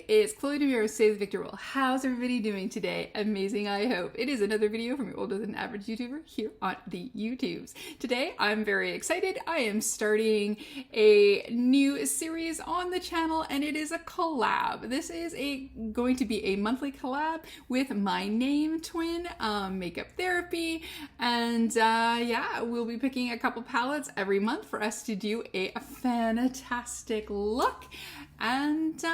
it's Chloe Demiro, Save the Victor Will. How's everybody doing today? Amazing, I hope. It is another video from your older than average YouTuber here on the YouTubes. Today, I'm very excited. I am starting a new series on the channel, and it is a collab. This is going to be a monthly collab with my name twin, Makeup Therapy, and yeah, we'll be picking a couple palettes every month for us to do a fantastic look and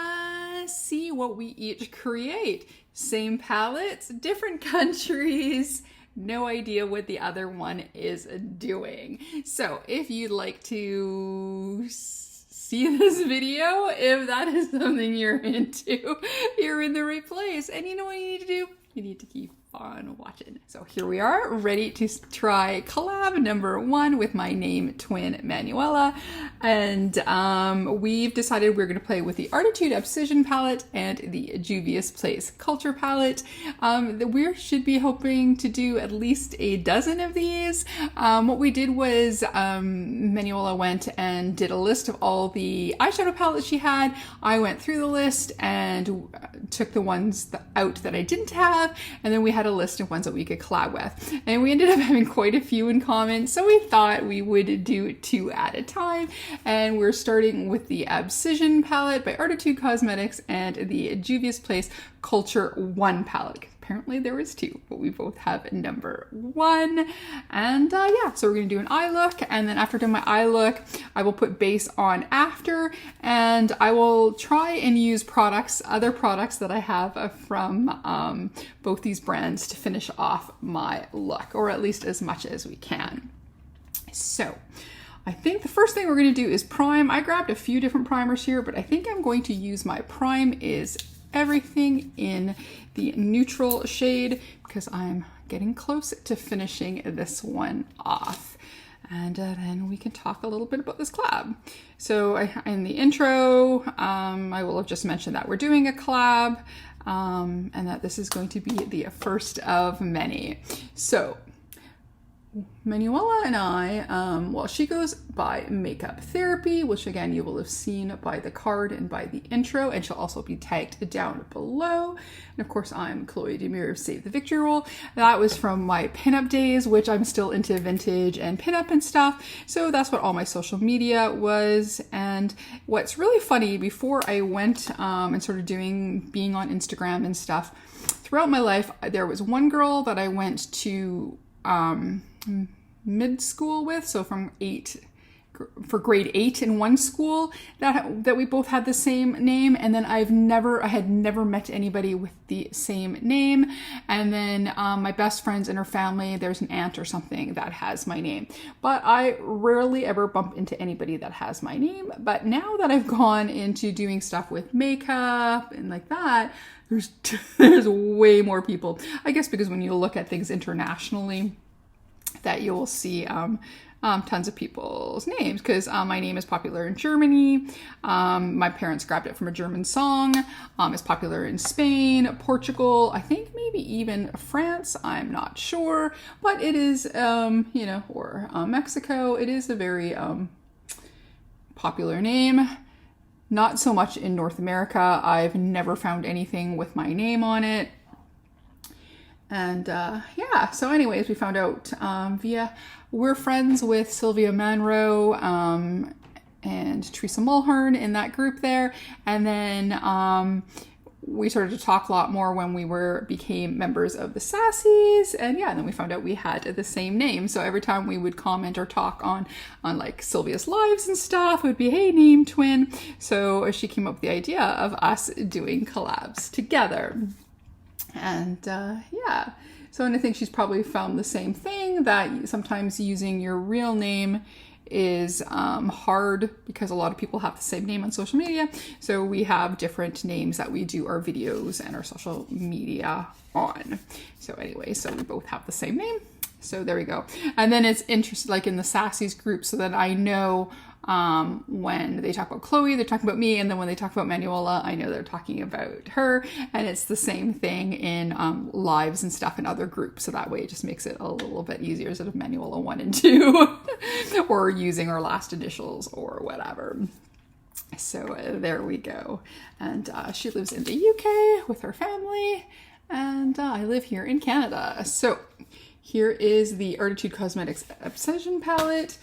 see what we each create. Same palettes, different countries, no idea what the other one is doing. So if you'd like to see this video, if that is something you're into, you're in the right place. And you know what you need to do? You need to keep on watching. So here we are, ready to try collab number 1 with my name twin Manuela, and we've decided we're going to play with the Artitude Obsession palette and the Juvia's Place Culture palette. We should be hoping to do at least a dozen of these. What we did was Manuela went and did a list of all the eyeshadow palettes she had. I went through the list and took the ones out that I didn't have, and then we had a list of ones that we could collab with, and we ended up having quite a few in common, so we thought we would do 2 at a time. And we're starting with the Obsession palette by Artitude Cosmetics and the Juvia's Place Culture 1 palette. Apparently there was 2, but we both have number 1. And yeah, so we're gonna do an eye look, and then after doing my eye look, I will put base on after, and I will try and use other products that I have from both these brands to finish off my look, or at least as much as we can. So I think the first thing we're going to do is prime. I grabbed a few different primers here, but I think I'm going to use my Prime is Everything in the neutral shade because I'm getting close to finishing this one off. And then we can talk a little bit about this collab. So in the intro, I will have just mentioned that we're doing a collab and that this is going to be the first of many. So Manuela and I, well, she goes by Makeup Therapy, which again, you will have seen by the card and by the intro, and she'll also be tagged down below. And of course, I'm Chloe Demiro of Save the Victor Roll. That was from my pinup days, which I'm still into vintage and pinup and stuff. So that's what all my social media was. And what's really funny, before I went and started being on Instagram and stuff, throughout my life, there was one girl that I went to mid school with, so for grade 8 in one school, that we both had the same name, and then I had never met anybody with the same name. And then my best friends and her family, there's an aunt or something that has my name, but I rarely ever bump into anybody that has my name. But now that I've gone into doing stuff with makeup and like that, there's way more people, I guess, because when you look at things internationally, that you will see tons of people's names, because my name is popular in Germany. My parents grabbed it from a German song. It's popular in Spain, Portugal, I think maybe even France, I'm not sure, but it is, you know, or Mexico. It is a very popular name. Not so much in North America. I've never found anything with my name on it. And yeah, so anyways, we found out we're friends with Sylvia Manro and Teresa Mulhern in that group there. And then we started to talk a lot more when we became members of the Sassies. And yeah, and then we found out we had the same name. So every time we would comment or talk on like Sylvia's lives and stuff, it would be, hey, name twin. So she came up with the idea of us doing collabs together. And yeah, so, and I think she's probably found the same thing, that sometimes using your real name is hard because a lot of people have the same name on social media. So we have different names that we do our videos and our social media on. So anyway, so we both have the same name. So there we go. And then it's interesting, like in the Sassies group, so that I know when they talk about Chloe, they're talking about me, and then when they talk about Manuela, I know they're talking about her. And it's the same thing in lives and stuff in other groups, so that way it just makes it a little bit easier instead of Manuela 1 and 2 or using our last initials or whatever. So there we go. And she lives in the UK with her family, and I live here in Canada. So here is the Artitude Cosmetics Obsession palette.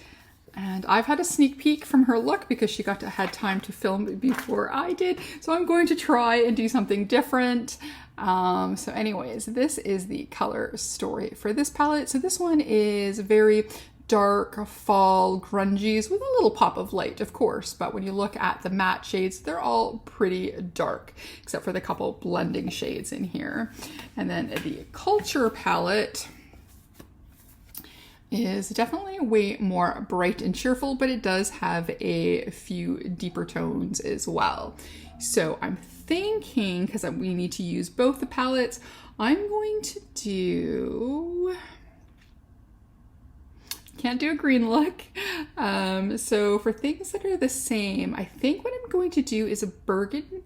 And I've had a sneak peek from her look because she had time to film before I did. So I'm going to try and do something different. So anyways, this is the color story for this palette. So this one is very dark fall grungies with a little pop of light, of course. But when you look at the matte shades, they're all pretty dark, except for the couple blending shades in here. And then the Culture palette is definitely way more bright and cheerful, but it does have a few deeper tones as well. So I'm thinking, because we need to use both the palettes, I'm going to do... Can't do a green look. So for things that are the same, I think what I'm going to do is a burgundy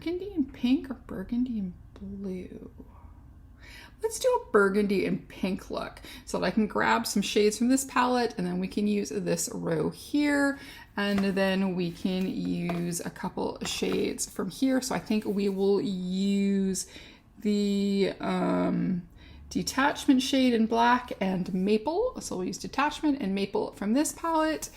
and pink or burgundy and blue. Let's do a burgundy and pink look so that I can grab some shades from this palette, and then we can use this row here, and then we can use a couple shades from here. So I think we will use the Detachment shade in black and maple. So we'll use Detachment and maple from this palette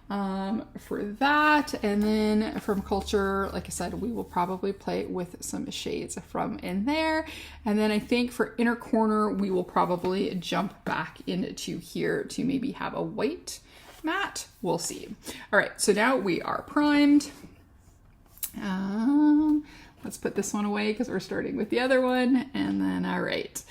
for that. And then from Culture, like I said, we will probably play with some shades from in there. And then I think for Inner Corner, we will probably jump back into here to maybe have a white matte. We'll see. All right, so now we are primed. Let's put this one away because we're starting with the other one. And then, all right.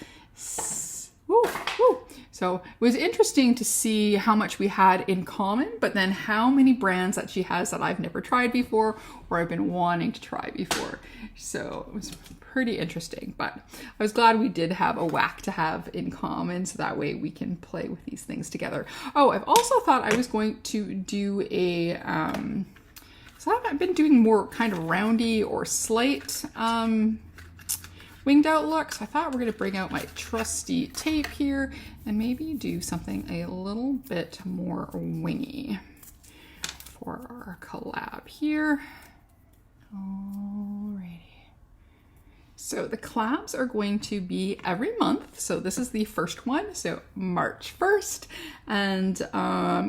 Woo, woo. So it was interesting to see how much we had in common, but then how many brands that she has that I've never tried before or I've been wanting to try before. So it was pretty interesting, but I was glad we did have a whack to have in common, so that way we can play with these things together. Oh, I've also thought I was going to do a, so I've been doing more kind of roundy or slight, winged out look. So I thought we're going to bring out my trusty tape here and maybe do something a little bit more wingy for our collab here. Alrighty. So the collabs are going to be every month. So this is the first one, so March 1st. And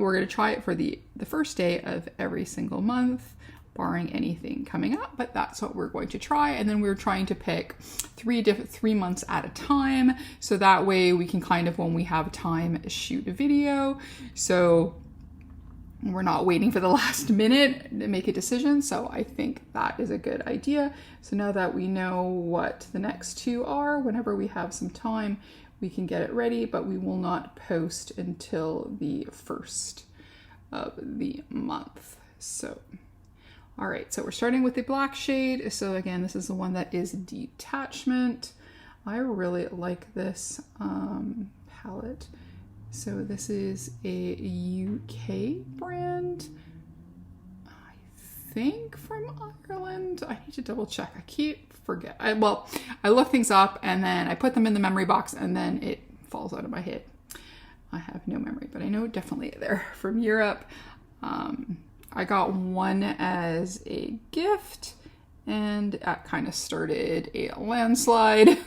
we're going to try it for the first day of every single month, barring anything coming up, but that's what we're going to try. And then we're trying to pick 3 months at a time, so that way we can kind of, when we have time, shoot a video, so we're not waiting for the last minute to make a decision. So I think that is a good idea. So now that we know what the next two are, whenever we have some time, we can get it ready, but we will not post until the 1st of the month. So all right, so we're starting with the black shade. So again, this is the one that is Detachment. I really like this palette. So this is a UK brand, I think from Ireland. I need to double check. I keep forget. I look things up and then I put them in the memory box and then it falls out of my head. I have no memory, but I know definitely they're from Europe. I got one as a gift and that kind of started a landslide.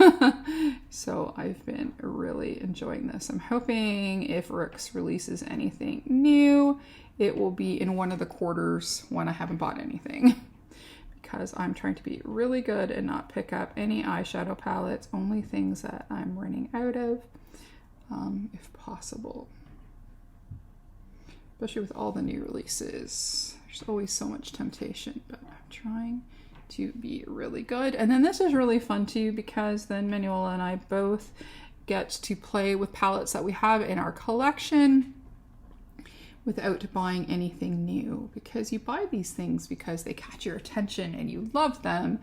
So I've been really enjoying this. I'm hoping if Rooks releases anything new, it will be in one of the quarters when I haven't bought anything. Because I'm trying to be really good and not pick up any eyeshadow palettes, only things that I'm running out of, if possible. Especially with all the new releases. There's always so much temptation, but I'm trying to be really good. And then this is really fun too, because then Manuela and I both get to play with palettes that we have in our collection without buying anything new, because you buy these things because they catch your attention and you love them,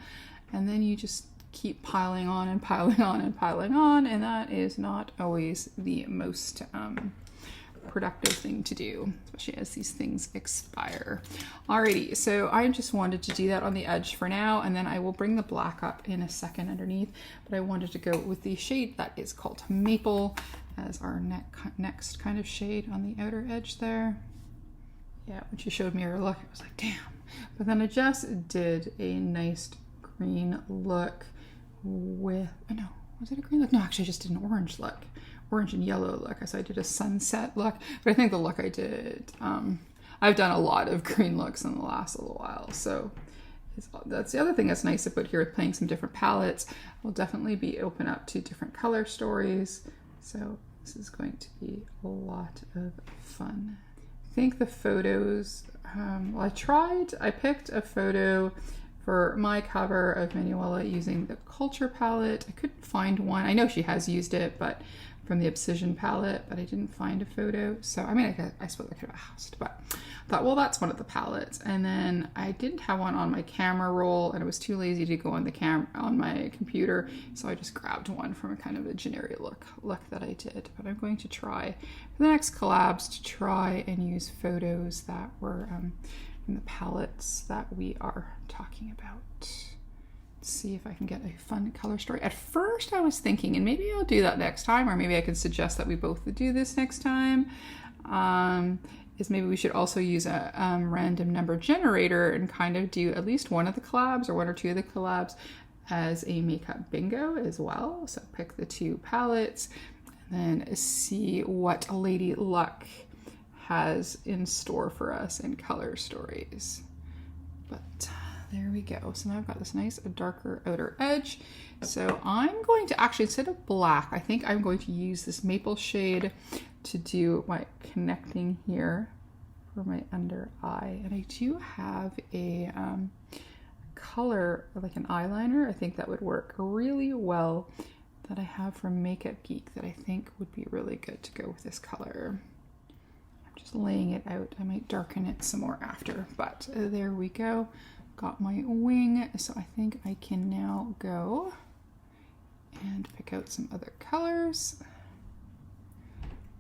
and then you just keep piling on and piling on and piling on, and that is not always the most productive thing to do, especially as these things expire. Alrighty, so I just wanted to do that on the edge for now, and then I will bring the black up in a second underneath, but I wanted to go with the shade that is called Maple as our next kind of shade on the outer edge there. Yeah, when she showed me her look, I was like, damn, But then I just did a nice green look with, oh no, was it a green look? No, actually I just did an orange look. Orange and yellow look. So I did a sunset look. But I think the look I did, I've done a lot of green looks in the last little while. So that's the other thing that's nice to put here with playing some different palettes. We'll definitely be open up to different color stories. So this is going to be a lot of fun. I think the photos, well, I picked a photo for my cover of Manuela using the Culture palette. I couldn't find one. I know she has used it, but from the Obsession palette, but I didn't find a photo. So, I mean, I suppose I could have asked, but I thought, well, that's one of the palettes. And then I didn't have one on my camera roll, and I was too lazy to go on the on my computer. So I just grabbed one from a kind of a generic look that I did. But I'm going to try for the next collabs to try and use photos that were in the palettes that we are talking about. See if I can get a fun color story. At first I was thinking, and maybe I'll do that next time, or maybe I can suggest that we both do this next time, is maybe we should also use a random number generator and kind of do at least one of the collabs or one or two of the collabs as a makeup bingo as well. So pick the two palettes and then see what Lady Luck has in store for us in color stories. But there we go. So now I've got this nice darker outer edge. So I'm going to actually, instead of black, I think I'm going to use this maple shade to do my connecting here for my under eye. And I do have a color, like an eyeliner, I think that would work really well, that I have from Makeup Geek that I think would be really good to go with this color. I'm just laying it out. I might darken it some more after, but there we go. Got my wing, so I think I can now go and pick out some other colors.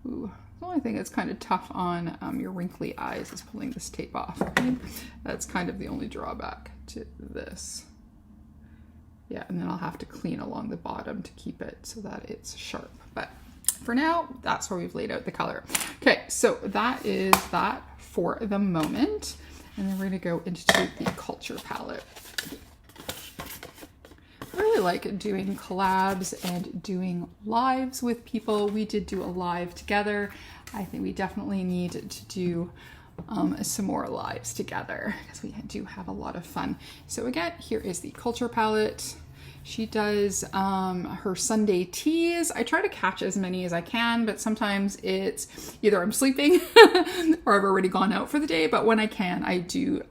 Ooh, the only thing that's kind of tough on your wrinkly eyes is pulling this tape off. That's kind of the only drawback to this. Yeah, and then I'll have to clean along the bottom to keep it so that it's sharp. But for now, that's where we've laid out the color. Okay, so that is that for the moment. And then we're going to go into the Culture palette. I really like doing collabs and doing lives with people. We did do a live together. I think we definitely need to do some more lives together because we do have a lot of fun. So again, here is the Culture palette. She does her Sunday teas. I try to catch as many as I can, but sometimes it's either I'm sleeping or I've already gone out for the day. But when I can, I do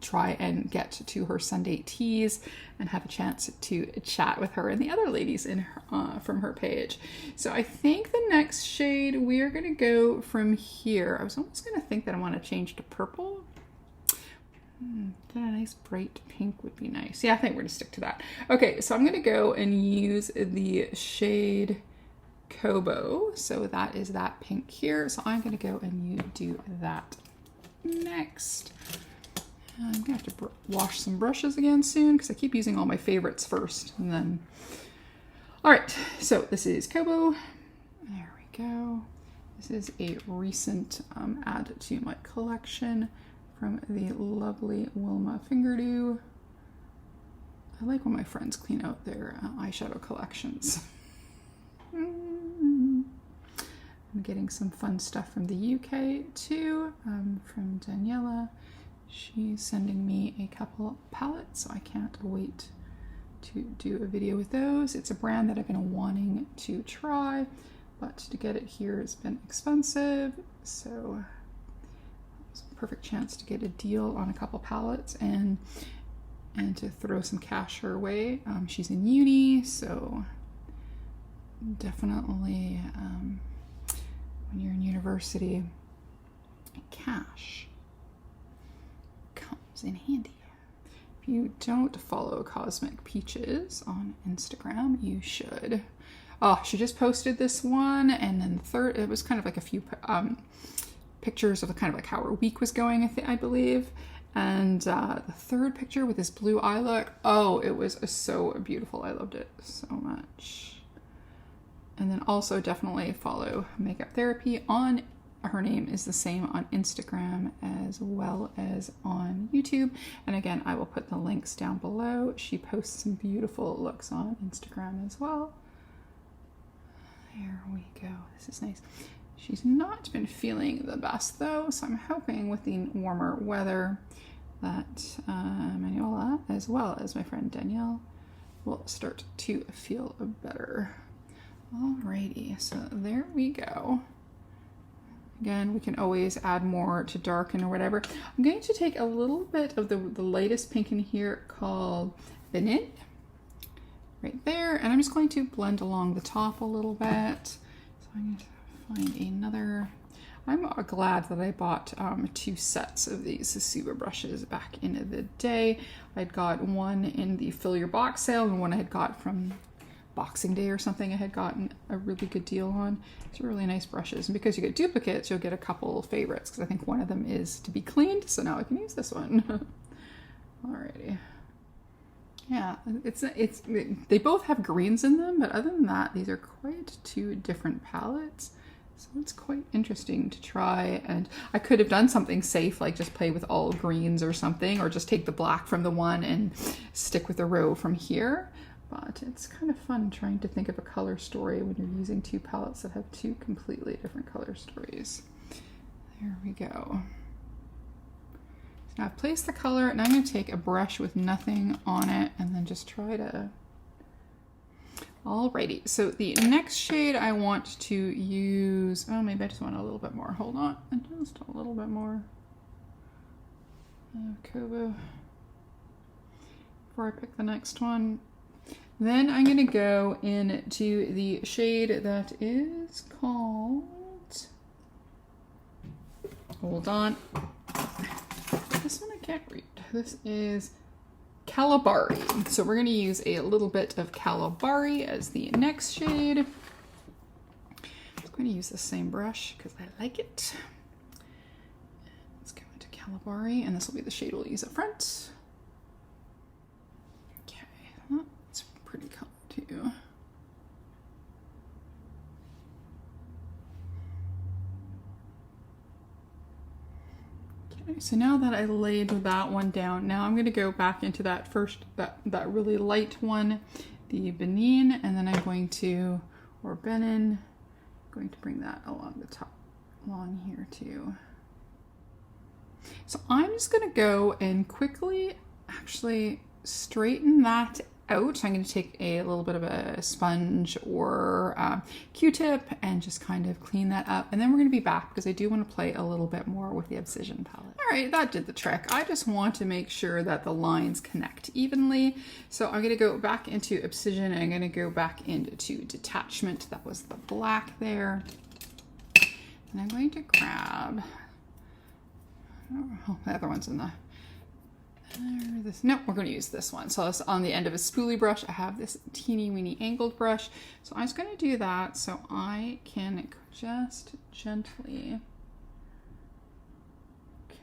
try and get to her Sunday teas and have a chance to chat with her and the other ladies in her, from her page. So I think the next shade we are going to go from here. I was almost going to think that I want to change to purple. Get a nice bright pink would be nice. Yeah, I think we're gonna stick to that. Okay, so I'm gonna go and use the shade Kobo. So that is that pink here. So I'm gonna go and do that next. I'm gonna have to wash some brushes again soon because I keep using all my favorites first and then. All right, so this is Kobo. There we go. This is a recent add to my collection from the lovely Wilma Fingerdew. I like when my friends clean out their eyeshadow collections. I'm getting some fun stuff from the UK too, from Daniela. She's sending me a couple palettes, so I can't wait to do a video with those. It's a brand that I've been wanting to try, but to get it here has been expensive, so perfect chance to get a deal on a couple palettes and to throw some cash her way. She's in uni, so definitely when you're in university, cash comes in handy. If you don't follow Cosmic Peaches on Instagram, you should. Oh, she just posted this one, and then third, it was kind of like a few pictures of kind of like how her week was going, I believe. And the third picture with this blue eye look, oh, it was so beautiful. I loved it so much. And then also definitely follow Makeup Therapy on her name is the same on Instagram as well as on YouTube. And again, I will put the links down below. She posts some beautiful looks on Instagram as well. There we go. This is nice. She's not been feeling the best though, so I'm hoping with the warmer weather that Manuela, as well as my friend Danielle, will start to feel better. Alrighty, so there we go. Again, we can always add more to darken or whatever. I'm going to take a little bit of the lightest pink in here called Vanille, right there, and I'm just going to blend along the top a little bit. So I'm going to find another. I'm glad that I bought 2 sets of these Suba brushes back in the day. I'd got one in the Fill Your Box sale and one I had got from Boxing Day or something. I had gotten a really good deal on. These are really nice brushes, and because you get duplicates, you'll get a couple favorites, because I think one of them is to be cleaned, so now I can use this one. Alrighty. Yeah, they both have greens in them, but other than that, these are quite 2 different palettes. So it's quite interesting to try, and I could have done something safe, like just play with all greens or something, or just take the black from the one and stick with the row from here. But it's kind of fun trying to think of a color story when you're using 2 palettes that have 2 completely different color stories. There we go. So now I've placed the color, and I'm going to take a brush with nothing on it and then just try to... Alrighty, so the next shade I want to use, oh, maybe I just want a little bit more. Hold on, just a little bit more. Kobo. Before I pick the next one. Then I'm going to go into the shade that is called, hold on, this one I can't read. This is Calabari. So we're going to use a little bit of Calabari as the next shade. I'm going to use the same brush because I like it. Let's go into Calabari, and this will be the shade we'll use up front. Pretty color too. Okay, so now that I laid that one down, now I'm going to go back into that first, that really light one, the Benin, and then I'm going to, or Benin, going to bring that along the top, along here too. So I'm just going to go and quickly actually straighten that out. I'm going to take a little bit of a sponge or Q-tip and just kind of clean that up, and then we're going to be back because I do want to play a little bit more with the Obsidian palette. All right, that did the trick. I just want to make sure that the lines connect evenly, so I'm going to go back into Obsidian and I'm going to go back into Detachment. That was the black there, and I'm going to grab, oh, the other one's in the no, we're going to use this one. So it's on the end of a spoolie brush. I have this teeny weeny angled brush. So I'm just going to do that so I can just gently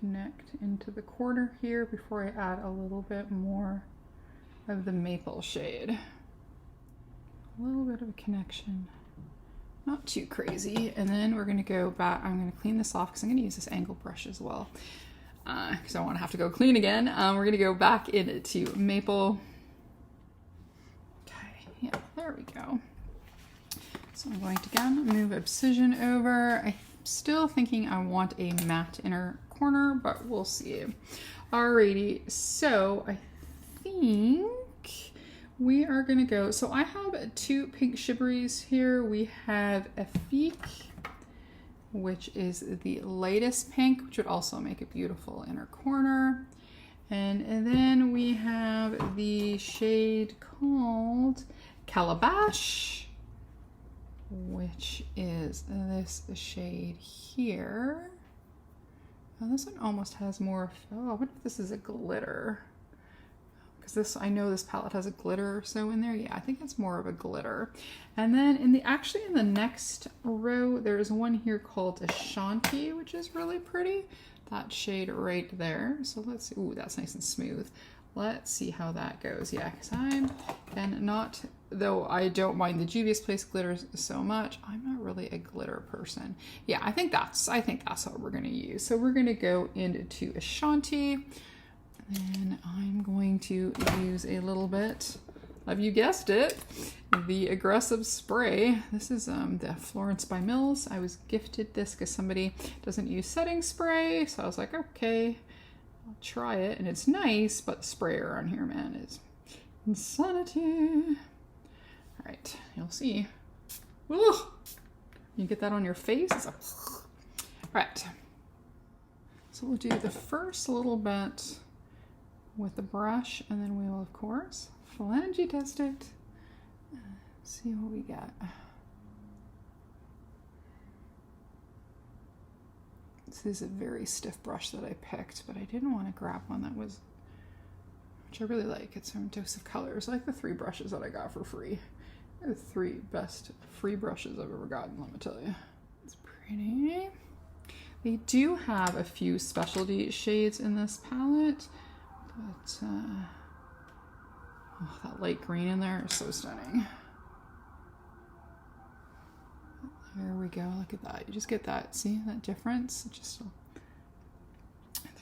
connect into the corner here before I add a little bit more of the maple shade. A little bit of a connection. Not too crazy. And then we're going to go back. I'm going to clean this off because I'm going to use this angled brush as well. Because I don't want to have to go clean again. We're going to go back into maple. Okay, yeah, there we go. So I'm going to again move Obsidian over. I'm still thinking I want a matte inner corner, but we'll see. Alrighty, so I think we are going to go. So I have 2 pink shibberies here. We have Effique, which is the lightest pink, which would also make a beautiful inner corner. And then we have the shade called Calabash, which is this shade here. Oh, this one almost has more, oh, what if this is a glitter? Because this, I know this palette has a glitter or so in there. Yeah, I think it's more of a glitter. And then in the, actually in the next row, there's one here called Ashanti, which is really pretty. That shade right there. So let's see. Ooh, that's nice and smooth. let's see how that goes. Yeah, because though I don't mind the Juvia's Place glitters so much, I'm not really a glitter person. Yeah, I think that's what we're gonna use. So we're gonna go into Ashanti, and I'm going to use a little bit of, you guessed it, the aggressive spray. This is the Florence by Mills. I was gifted this because somebody doesn't use setting spray, so I was like, okay, I'll try it, and it's nice, but the sprayer on here, man, is insanity. All right, you'll see. Ooh, you get that on your face. All right, so we'll do the first little bit with the brush, and then we will, of course, phalange test it. See what we got. This is a very stiff brush that I picked, but I didn't want to grab one that was, which I really like. It's from Dose of Colors. I like the 3 brushes that I got for free. They're the 3 best free brushes I've ever gotten, let me tell you. It's pretty. They do have a few specialty shades in this palette, but oh, that light green in there is so stunning. There we go, look at that. You just get that, see that difference? Just the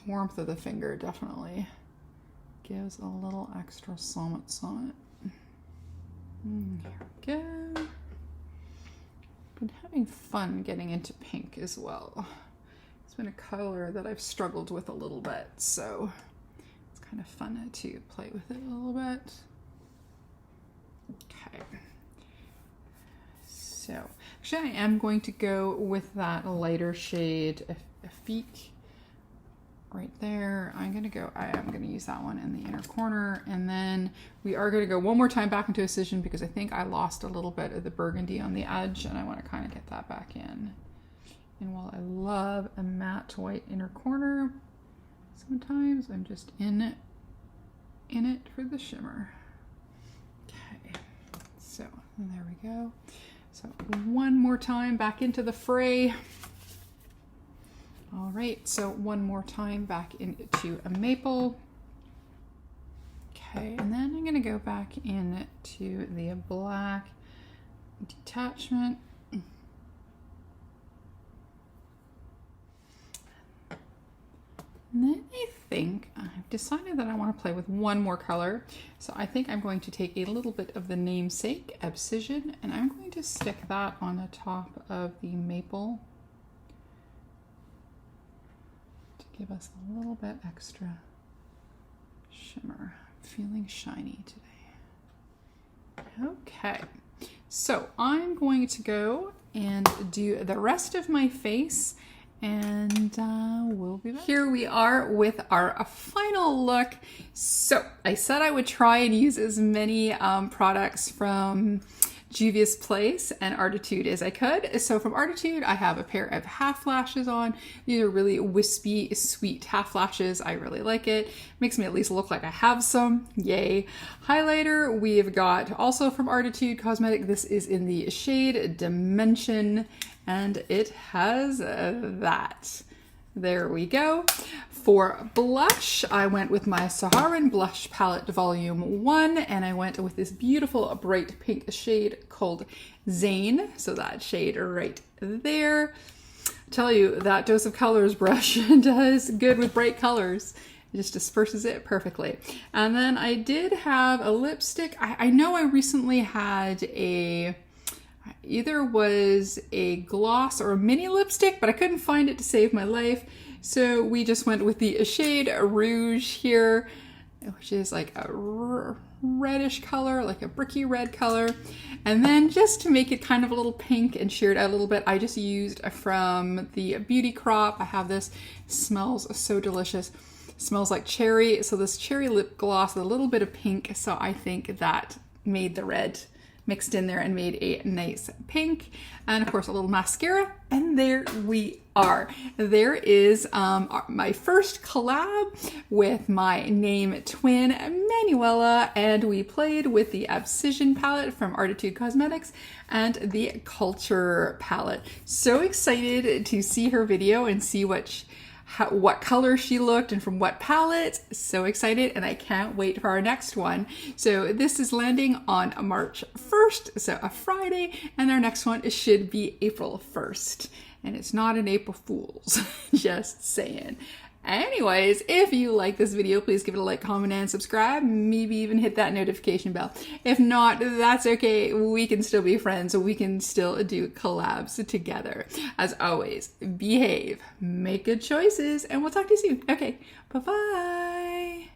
warmth of the finger definitely gives a little extra summits on it. There we go. Been having fun getting into pink as well. It's been a color that I've struggled with a little bit, so it's kind of fun to play with it a little bit. Okay. So, actually I am going to go with that lighter shade, Effique, right there. I am going to use that one in the inner corner, and then we are going to go one more time back into Incision because I think I lost a little bit of the burgundy on the edge, and I want to kind of get that back in. And while I love a matte white inner corner, sometimes I'm just in it for the shimmer. Okay, so there we go. So one more time back into the fray. All right, so one more time back into a maple. Okay, and then I'm gonna go back into the black detachment. And then I think I've decided that I want to play with one more color. So I think I'm going to take a little bit of the namesake, Abscission, and I'm going to stick that on the top of the maple to give us a little bit extra shimmer. I'm feeling shiny today. Okay, so I'm going to go and do the rest of my face, and we'll be back. Here we are with our final look. So I said I would try and use as many products from Juvia's Place and Artitude as I could. So from Artitude, I have a pair of half lashes on. These are really wispy, sweet half lashes. I really like it. Makes me at least look like I have some. Yay. Highlighter, we've got also from Artitude Cosmetic. This is in the shade Dimension, and it has that. There we go. For blush, I went with my Saharan Blush Palette Volume 1, and I went with this beautiful bright pink shade called Zane. So that shade right there. Tell you, that Dose of Colors brush does good with bright colors. It just disperses it perfectly. And then I did have a lipstick. I know I recently had either was a gloss or a mini lipstick, but I couldn't find it to save my life. So we just went with the shade Rouge here, which is like a reddish color, like a bricky red color. And then just to make it kind of a little pink and sheer it out a little bit, I just used from the Beauty Crop. I have this, it smells so delicious. It smells like cherry. So this cherry lip gloss with a little bit of pink. So I think that made the red mixed in there and made a nice pink. And of course a little mascara, and there we are. There is my first collab with my name twin Manuela, and we played with the Abscission palette from Artitude Cosmetics and the Culture palette. So excited to see her video and see what color she looked and from what palette. So excited, and I can't wait for our next one. So this is landing on March 1st, so a Friday, and our next one should be April 1st. And it's not an April Fool's, just saying. Anyways, if you like this video, please give it a like, comment, and subscribe. Maybe even hit that notification bell. If not, that's okay. We can still be friends. We can still do collabs together. As always, behave, make good choices, and we'll talk to you soon. Okay, bye-bye.